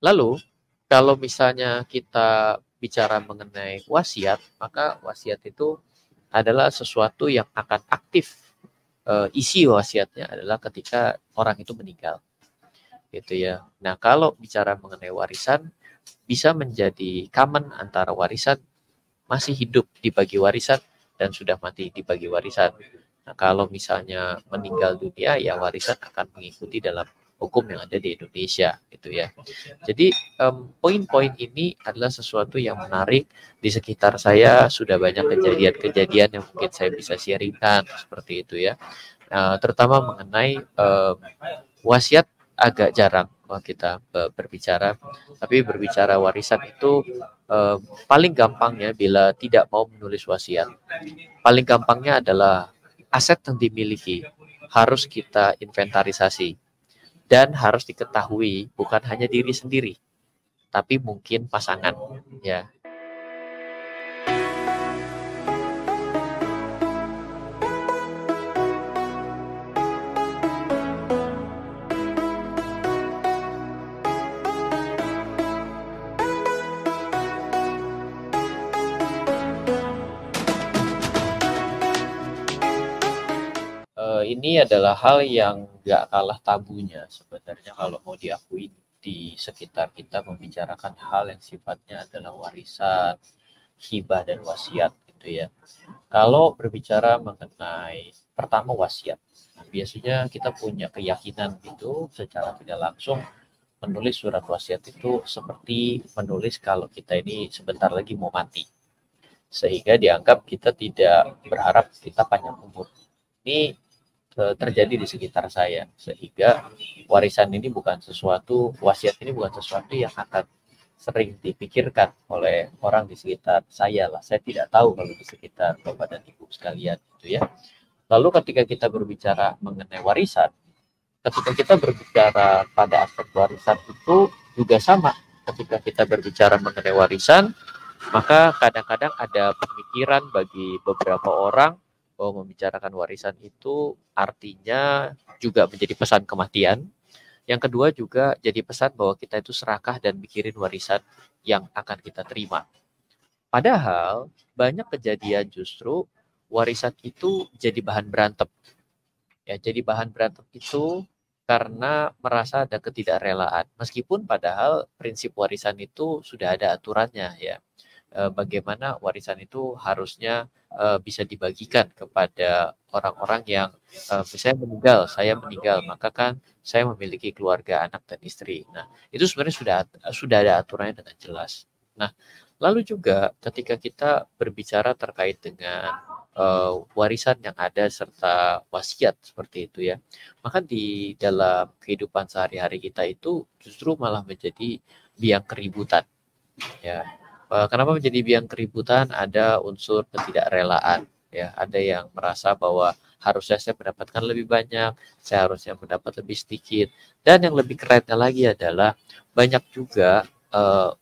Lalu, kalau misalnya kita bicara mengenai wasiat, maka wasiat itu adalah sesuatu yang akan aktif. Isi wasiatnya adalah ketika orang itu meninggal, gitu ya. Nah, kalau bicara mengenai warisan, bisa menjadi common antara warisan masih hidup dibagi warisan dan sudah mati dibagi warisan. Nah, kalau misalnya meninggal dunia, ya warisan akan mengikuti dalam hukum yang ada di Indonesia, gitu ya. Jadi poin-poin ini adalah sesuatu yang menarik di sekitar saya. Sudah banyak kejadian-kejadian yang mungkin saya bisa sharingkan seperti itu ya. Terutama mengenai wasiat agak jarang kita berbicara, tapi berbicara warisan itu paling gampangnya bila tidak mau menulis wasiat. Paling gampangnya adalah aset yang dimiliki harus kita inventarisasi dan harus diketahui bukan hanya diri sendiri, tapi mungkin pasangan, ya. Ini adalah hal yang gak kalah tabunya sebenarnya kalau mau diakui di sekitar kita membicarakan hal yang sifatnya adalah warisan, hibah dan wasiat gitu ya. Kalau berbicara mengenai pertama wasiat, nah, biasanya kita punya keyakinan gitu secara tidak langsung menulis surat wasiat itu seperti menulis kalau kita ini sebentar lagi mau mati. Sehingga dianggap kita tidak berharap kita panjang umur. Ini terjadi di sekitar saya, sehingga warisan ini bukan sesuatu, wasiat ini bukan sesuatu yang akan sering dipikirkan oleh orang di sekitar saya lah. Saya tidak tahu kalau di sekitar bapak dan ibu sekalian gitu ya. Lalu ketika kita berbicara mengenai warisan, ketika kita berbicara pada aspek warisan itu juga sama. Ketika kita berbicara mengenai warisan, maka kadang-kadang ada pemikiran bagi beberapa orang bahwa membicarakan warisan itu artinya juga menjadi pesan kematian. Yang kedua juga jadi pesan bahwa kita itu serakah dan mikirin warisan yang akan kita terima. Padahal banyak kejadian justru warisan itu jadi bahan berantem. Ya, jadi bahan berantem itu karena merasa ada ketidakrelaan. Meskipun padahal prinsip warisan itu sudah ada aturannya ya. Bagaimana warisan itu harusnya bisa dibagikan kepada orang-orang yang misalnya meninggal, saya meninggal, maka kan saya memiliki keluarga, anak dan istri. Nah, itu sebenarnya sudah ada aturannya dengan jelas. Nah, lalu juga ketika kita berbicara terkait dengan warisan yang ada serta wasiat seperti itu ya, maka di dalam kehidupan sehari-hari kita itu justru malah menjadi biang keributan ya. Kenapa menjadi biang keributan? Ada unsur ketidakrelaan ya, ada yang merasa bahwa harusnya saya mendapatkan lebih banyak, saya harusnya mendapat lebih sedikit, dan yang lebih kerennya lagi adalah banyak juga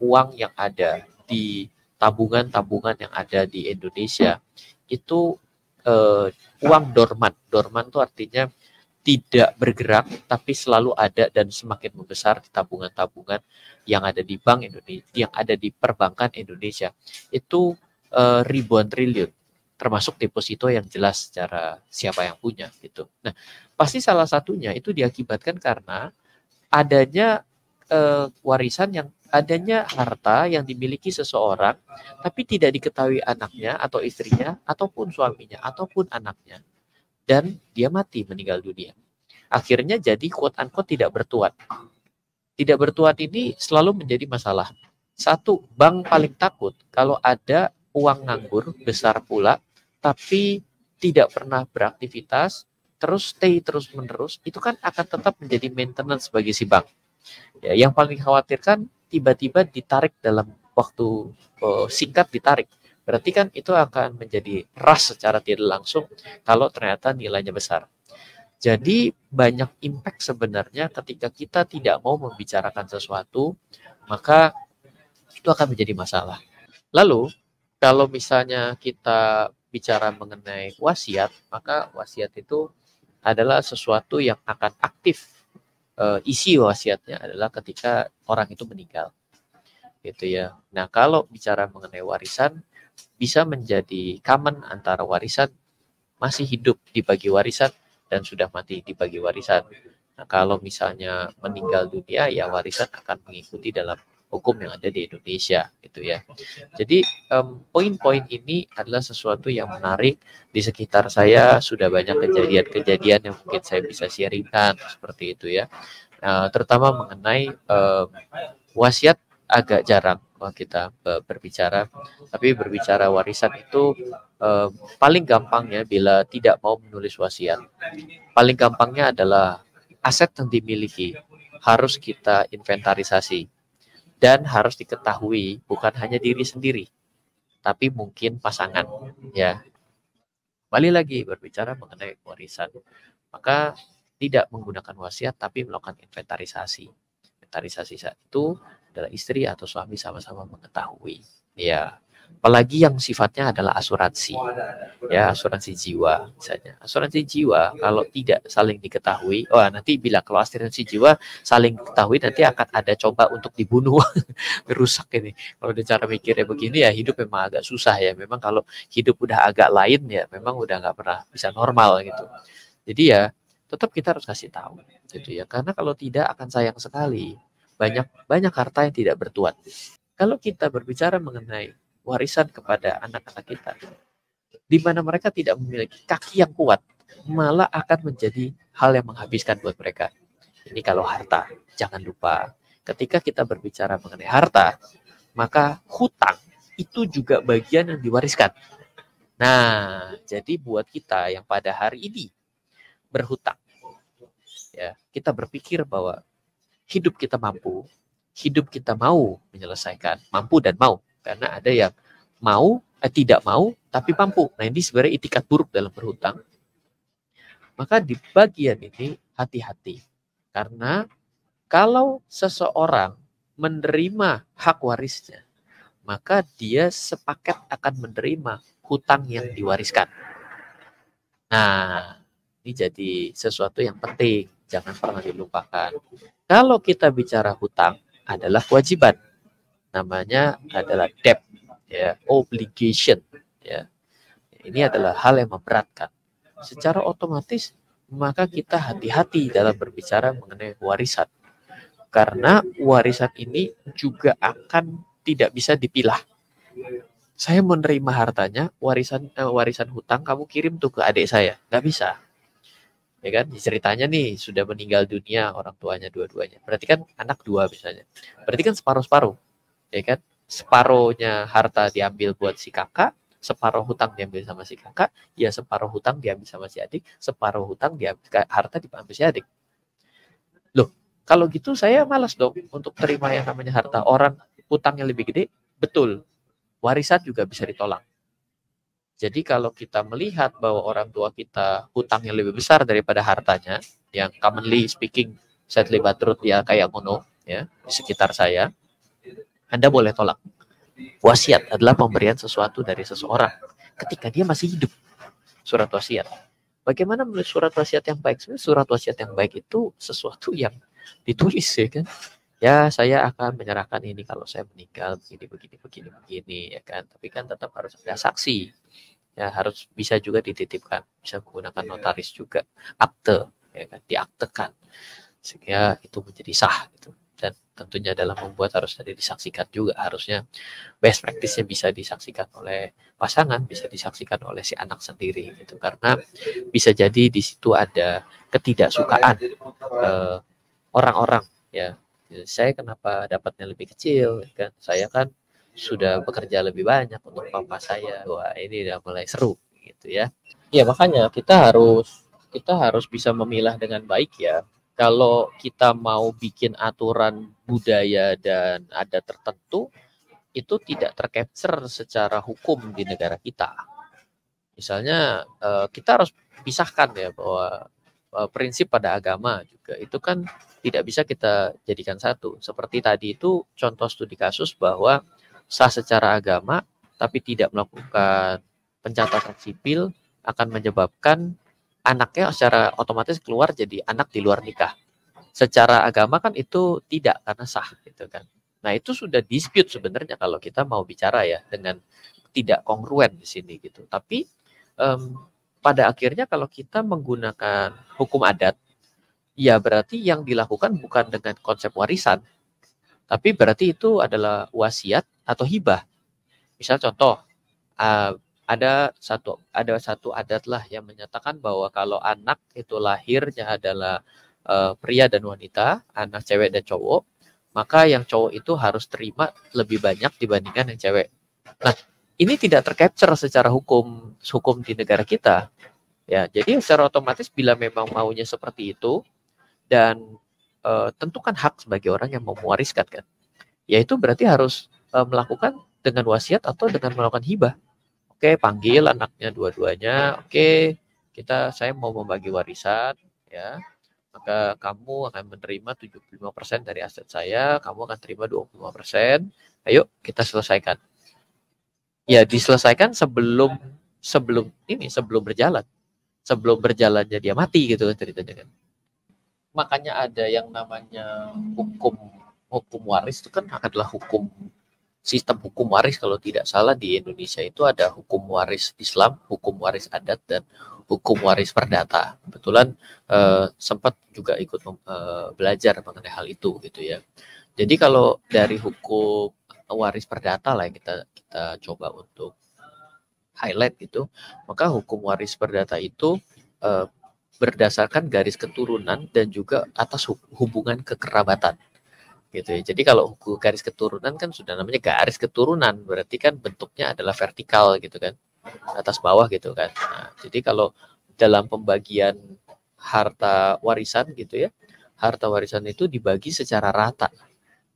uang yang ada di tabungan-tabungan yang ada di Indonesia itu uang dorman. Dorman itu artinya tidak bergerak tapi selalu ada dan semakin membesar di tabungan-tabungan yang ada di Bank Indonesia, yang ada di perbankan Indonesia. Itu ribuan triliun, termasuk deposito yang jelas secara siapa yang punya gitu. Nah, pasti salah satunya itu diakibatkan karena adanya warisan yang adanya harta yang dimiliki seseorang tapi tidak diketahui anaknya atau istrinya ataupun suaminya ataupun anaknya, dan dia mati meninggal dunia. Akhirnya jadi quote unquote tidak bertuan. Tidak bertuan ini selalu menjadi masalah. Satu, bank paling takut kalau ada uang nganggur besar pula tapi tidak pernah beraktivitas, terus stay terus menerus, itu kan akan tetap menjadi maintenance bagi si bank. Ya, yang paling khawatirkan tiba-tiba ditarik dalam waktu singkat ditarik. Berarti kan itu akan menjadi ras secara tidak langsung kalau ternyata nilainya besar. Jadi banyak impact sebenarnya ketika kita tidak mau membicarakan sesuatu, maka itu akan menjadi masalah. Lalu, kalau misalnya kita bicara mengenai wasiat, maka wasiat itu adalah sesuatu yang akan aktif. isi wasiatnya adalah ketika orang itu meninggal, gitu ya. Nah, kalau bicara mengenai warisan, bisa menjadi common antara warisan masih hidup dibagi warisan dan sudah mati dibagi warisan. Nah, kalau misalnya meninggal dunia, ya warisan akan mengikuti dalam hukum yang ada di Indonesia, gitu ya. Jadi poin-poin ini adalah sesuatu yang menarik di sekitar saya. Sudah banyak kejadian-kejadian yang mungkin saya bisa sharingkan seperti itu ya. Terutama mengenai wasiat agak jarang kita berbicara, tapi berbicara warisan itu paling gampangnya bila tidak mau menulis wasiat. Paling gampangnya adalah aset yang dimiliki harus kita inventarisasi dan harus diketahui bukan hanya diri sendiri, tapi mungkin pasangan ya. Kembali lagi berbicara mengenai warisan, maka tidak menggunakan wasiat tapi melakukan inventarisasi. Inventarisasi saat itu adalah istri atau suami sama-sama mengetahui. Ya, apalagi yang sifatnya adalah asuransi. Ya, asuransi jiwa misalnya. Asuransi jiwa kalau tidak saling diketahui, nanti bila kalau asuransi jiwa saling diketahui nanti akan ada coba untuk dibunuh. Rusak ini. Kalau udah cara mikirnya begini ya hidup memang agak susah ya. Memang kalau hidup udah agak lain ya memang udah nggak pernah bisa normal gitu. Jadi ya tetap kita harus kasih tahu gitu ya. Karena kalau tidak akan sayang sekali. Banyak harta yang tidak bertuan. Kalau kita berbicara mengenai warisan kepada anak-anak kita, di mana mereka tidak memiliki kaki yang kuat, malah akan menjadi hal yang menghabiskan buat mereka. Ini kalau harta, jangan lupa. Ketika kita berbicara mengenai harta, maka hutang itu juga bagian yang diwariskan. Nah, jadi buat kita yang pada hari ini berhutang, ya kita berpikir bahwa hidup kita mampu, hidup kita mau menyelesaikan, mampu dan mau. Karena ada yang mau, tidak mau, tapi mampu. Nah ini sebenarnya itikat buruk dalam berhutang. Maka di bagian ini hati-hati. Karena kalau seseorang menerima hak warisnya, maka dia sepaket akan menerima hutang yang diwariskan. Nah, ini jadi sesuatu yang penting. Jangan pernah dilupakan. Kalau kita bicara hutang adalah kewajiban, namanya adalah debt, ya, obligation, ya. Ini adalah hal yang memberatkan. Secara otomatis maka kita hati-hati dalam berbicara mengenai warisan, karena warisan ini juga akan tidak bisa dipilah. Saya menerima hartanya, warisan hutang kamu kirim tuh ke adik saya, nggak bisa. Ya kan, ceritanya nih sudah meninggal dunia orang tuanya dua-duanya, berarti kan anak dua misalnya, berarti kan separuh-separuh, ya kan, separuhnya harta diambil buat si kakak, separuh hutang diambil sama si kakak, ya separuh hutang diambil sama si adik, separuh hutang diambil, harta diambil si adik. Loh, kalau gitu saya malas dong untuk terima yang namanya harta orang, hutangnya lebih gede, betul, warisan juga bisa ditolak. Jadi kalau kita melihat bahwa orang tua kita hutangnya lebih besar daripada hartanya, yang commonly speaking, sadly but truth ya kayak ngono ya di sekitar saya, Anda boleh tolak. Wasiat adalah pemberian sesuatu dari seseorang ketika dia masih hidup. Surat wasiat. Bagaimana menulis surat wasiat yang baik? Sebenarnya surat wasiat yang baik itu sesuatu yang ditulis ya kan. Ya saya akan menyerahkan ini kalau saya meninggal begini ya kan. Tapi kan tetap harus ada saksi. Ya harus bisa juga dititipkan, bisa menggunakan notaris juga, akte ya kan, diaktekan sehingga itu menjadi sah gitu. Dan tentunya dalam membuat harus ada disaksikan juga, harusnya best practice-nya bisa disaksikan oleh pasangan, bisa disaksikan oleh si anak sendiri gitu, karena bisa jadi di situ ada ketidaksukaan orang-orang ya. Saya kenapa dapatnya lebih kecil kan, saya kan sudah bekerja lebih banyak untuk papa saya. Wah, ini udah mulai seru gitu ya. Ya, makanya kita harus bisa memilah dengan baik ya. Kalau kita mau bikin aturan budaya dan adat tertentu, itu tidak tercapture secara hukum di negara kita. Misalnya kita harus pisahkan ya bahwa prinsip pada agama juga itu kan tidak bisa kita jadikan satu. Seperti tadi itu contoh studi kasus bahwa sah secara agama tapi tidak melakukan pencatatan sipil akan menyebabkan anaknya secara otomatis keluar jadi anak di luar nikah. Secara agama kan itu tidak karena sah gitu kan. Nah, itu sudah dispute sebenarnya kalau kita mau bicara ya dengan tidak kongruen di sini gitu. Tapi pada akhirnya kalau kita menggunakan hukum adat, ya berarti yang dilakukan bukan dengan konsep warisan, tapi berarti itu adalah wasiat atau hibah. Misal contoh, ada satu adat lah yang menyatakan bahwa kalau anak itu lahirnya adalah pria dan wanita, anak cewek dan cowok, maka yang cowok itu harus terima lebih banyak dibandingkan yang cewek. Nah, ini tidak tercapture secara hukum di negara kita. Ya, jadi secara otomatis bila memang maunya seperti itu dan tentukan hak sebagai orang yang mau mewariskan kan, yaitu berarti harus melakukan dengan wasiat atau dengan melakukan hibah. Oke, panggil anaknya dua-duanya. Oke, saya mau membagi warisan ya. Maka kamu akan menerima 75% dari aset saya, kamu akan terima 25%. Ayo kita selesaikan. Ya, diselesaikan sebelum berjalan. Sebelum berjalannya dia mati gitu kan ceritanya kan. Makanya ada yang namanya hukum waris itu kan adalah sistem hukum waris kalau tidak salah di Indonesia itu ada hukum waris Islam, hukum waris adat, dan hukum waris perdata. Kebetulan sempat juga ikut belajar mengenai hal itu gitu ya. Jadi kalau dari hukum waris perdata lah yang kita coba untuk highlight gitu, maka hukum waris perdata itu berdasarkan garis keturunan dan juga atas hubungan kekerabatan gitu ya. Jadi kalau garis keturunan kan sudah namanya garis keturunan, berarti kan bentuknya adalah vertikal gitu kan, atas bawah gitu kan. Nah, jadi kalau dalam pembagian harta warisan gitu ya, harta warisan itu dibagi secara rata,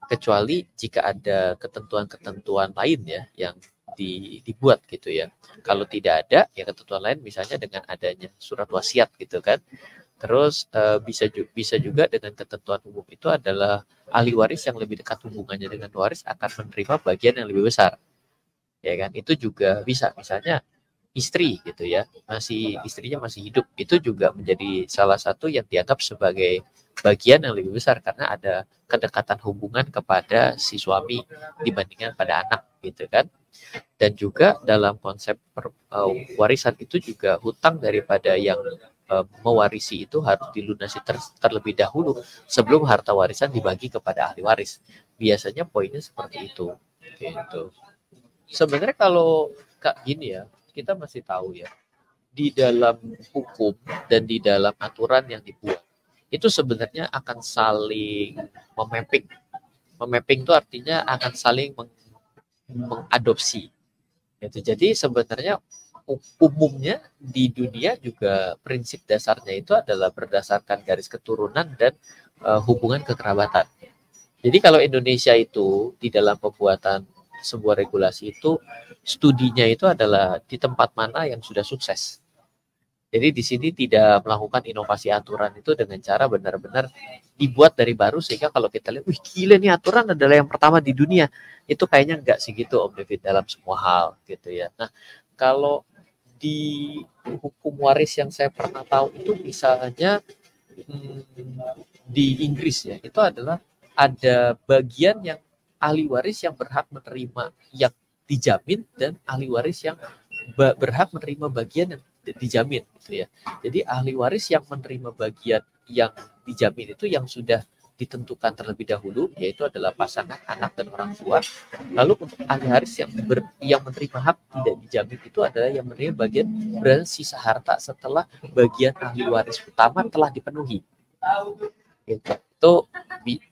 kecuali jika ada ketentuan-ketentuan lain ya yang dibuat gitu ya. Kalau tidak ada ya ketentuan lain, misalnya dengan adanya surat wasiat gitu kan. Terus bisa juga dengan ketentuan umum itu adalah ahli waris yang lebih dekat hubungannya dengan waris akan menerima bagian yang lebih besar. Ya kan? Itu juga bisa, misalnya istri gitu ya, istrinya masih hidup, itu juga menjadi salah satu yang dianggap sebagai bagian yang lebih besar karena ada kedekatan hubungan kepada si suami dibandingkan pada anak gitu kan. Dan juga dalam konsep warisan itu juga hutang daripada yang mewarisi itu harus dilunasi terlebih dahulu sebelum harta warisan dibagi kepada ahli waris. Biasanya poinnya seperti itu. Gitu. Sebenarnya kalau gini ya, kita masih tahu ya, di dalam hukum dan di dalam aturan yang dibuat itu sebenarnya akan saling memapping. Memapping itu artinya akan saling mengadopsi. Gitu. Jadi sebenarnya umumnya di dunia juga prinsip dasarnya itu adalah berdasarkan garis keturunan dan hubungan kekerabatan. Jadi kalau Indonesia itu di dalam pembuatan sebuah regulasi itu studinya itu adalah di tempat mana yang sudah sukses. Jadi di sini tidak melakukan inovasi aturan itu dengan cara benar-benar dibuat dari baru sehingga kalau kita lihat, wih gila nih aturan adalah yang pertama di dunia. Itu kayaknya enggak sih gitu Om David dalam semua hal gitu ya. Nah, kalau di hukum waris yang saya pernah tahu itu misalnya di Inggris ya, itu adalah ada bagian yang ahli waris yang berhak menerima yang dijamin dan ahli waris yang berhak menerima bagian yang dijamin gitu ya. Jadi ahli waris yang menerima bagian yang dijamin itu yang sudah ditentukan terlebih dahulu, yaitu adalah pasangan, anak, dan orang tua. Lalu untuk ahli waris yang menerima hak tidak dijamin itu adalah yang menerima bagian bersisa harta setelah bagian ahli waris utama telah dipenuhi.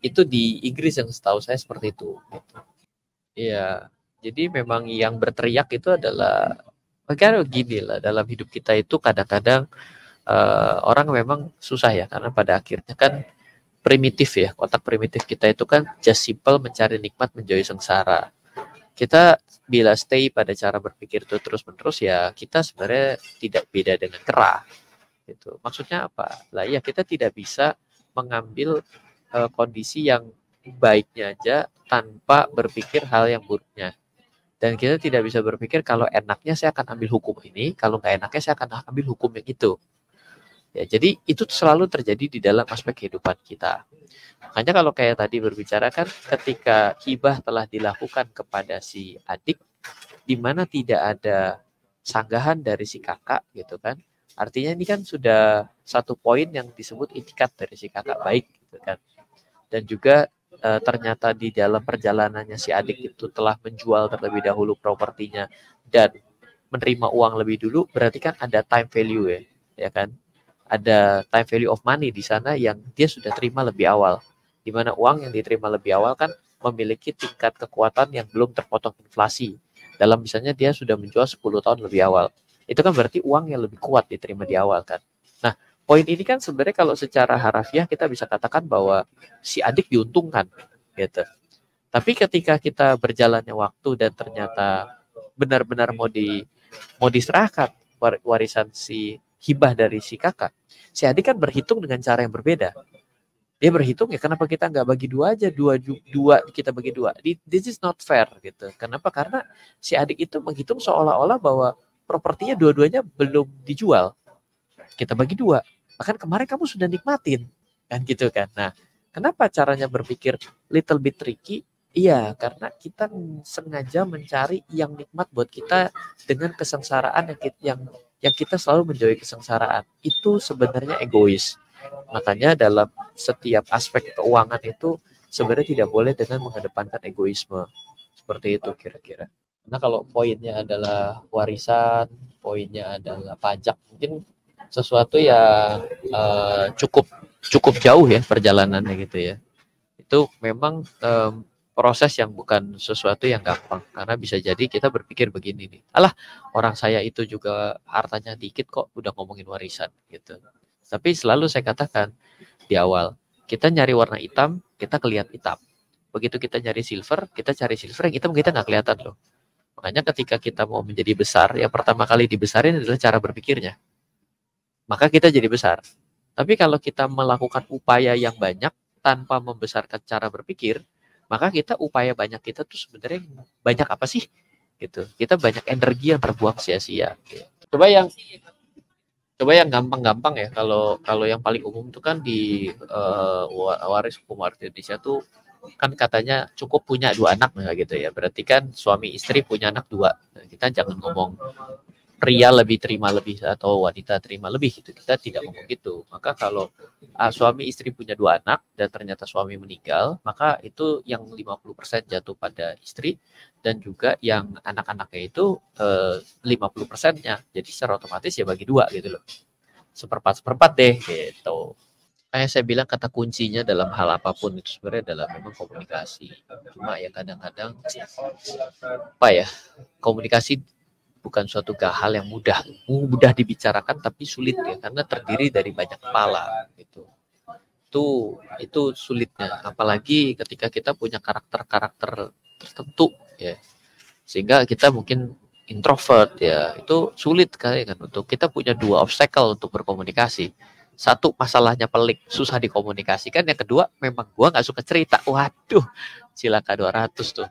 Itu di Inggris yang setahu saya seperti itu. Iya, jadi memang yang berteriak itu adalah karena gini lah, dalam hidup kita itu kadang-kadang orang memang susah ya, karena pada akhirnya kan primitif ya, otak primitif kita itu kan just simple mencari nikmat menjauhi sengsara. Kita bila stay pada cara berpikir itu terus-menerus ya kita sebenarnya tidak beda dengan kera. Gitu. Maksudnya apa? Lah ya kita tidak bisa mengambil kondisi yang baiknya aja tanpa berpikir hal yang buruknya. Dan kita tidak bisa berpikir kalau enaknya saya akan ambil hukum ini, kalau nggak enaknya saya akan ambil hukum yang itu. Ya, jadi itu selalu terjadi di dalam aspek kehidupan kita. Makanya kalau kayak tadi berbicara kan ketika hibah telah dilakukan kepada si adik, di mana tidak ada sanggahan dari si kakak gitu kan. Artinya ini kan sudah satu poin yang disebut itikat dari si kakak baik gitu kan. Dan juga ternyata di dalam perjalanannya si adik itu telah menjual terlebih dahulu propertinya dan menerima uang lebih dulu, berarti kan ada time value ya kan? Ada time value of money di sana yang dia sudah terima lebih awal. Di mana uang yang diterima lebih awal kan memiliki tingkat kekuatan yang belum terpotong inflasi. Dalam misalnya dia sudah menjual 10 tahun lebih awal. Itu kan berarti uang yang lebih kuat diterima di awal kan. Nah, poin ini kan sebenarnya kalau secara harafiah kita bisa katakan bahwa si adik diuntungkan gitu. Tapi ketika kita berjalannya waktu dan ternyata benar-benar mau diserahkan warisan si hibah dari si kakak, si adik kan berhitung dengan cara yang berbeda. Dia berhitung ya kenapa kita nggak bagi dua aja, dua kita bagi dua. This is not fair gitu. Kenapa? Karena si adik itu menghitung seolah-olah bahwa propertinya dua-duanya belum dijual. Kita bagi dua. Bahkan kemarin kamu sudah nikmatin kan gitu kan. Nah, kenapa caranya berpikir little bit tricky? Iya, karena kita sengaja mencari yang nikmat buat kita dengan kesengsaraan yang kita selalu menjauhi kesengsaraan. Itu sebenarnya egois. Makanya dalam setiap aspek keuangan itu sebenarnya tidak boleh dengan mengedepankan egoisme. Seperti itu kira-kira. Karena kalau poinnya adalah warisan, poinnya adalah pajak, mungkin sesuatu yang cukup jauh ya perjalanannya gitu ya. Itu memang proses yang bukan sesuatu yang gampang, karena bisa jadi kita berpikir begini nih, alah orang saya itu juga hartanya dikit kok udah ngomongin warisan gitu. Tapi selalu saya katakan di awal, kita nyari warna hitam, kita kelihatan hitam. Begitu kita nyari silver, kita cari silver yang hitam kita nggak kelihatan loh. Makanya ketika kita mau menjadi besar, yang pertama kali dibesarin adalah cara berpikirnya. Maka kita jadi besar. Tapi kalau kita melakukan upaya yang banyak tanpa membesarkan cara berpikir, maka kita upaya banyak kita tuh sebenarnya banyak apa sih? Gitu. Kita banyak energi yang terbuang sia-sia. Coba yang gampang-gampang ya. Kalau yang paling umum itu kan di waris hukum Indonesia tuh kan katanya cukup punya 2 anak gitu ya. Berarti kan suami istri punya anak 2. Nah, kita jangan ngomong pria lebih terima lebih atau wanita terima lebih gitu. Kita tidak ngomong gitu. Maka kalau suami istri punya 2 anak dan ternyata suami meninggal, maka itu yang 50% jatuh pada istri dan juga yang anak-anaknya itu 50%-nya. Jadi secara otomatis ya bagi 2 gitu loh. Seperempat deh gitu. Kayak saya bilang kata kuncinya dalam hal apapun itu sebenarnya adalah memang komunikasi. Cuma ya kadang-kadang apa ya, komunikasi bukan suatu hal yang mudah dibicarakan tapi sulit ya karena terdiri dari banyak kepala gitu. Itu sulitnya, apalagi ketika kita punya karakter-karakter tertentu ya. Sehingga kita mungkin introvert ya, itu sulit kali kan untuk kita punya 2 obstacle untuk berkomunikasi. Satu, masalahnya pelik, susah dikomunikasikan. Yang kedua, memang gua nggak suka cerita. Waduh, silakan 200 tuh.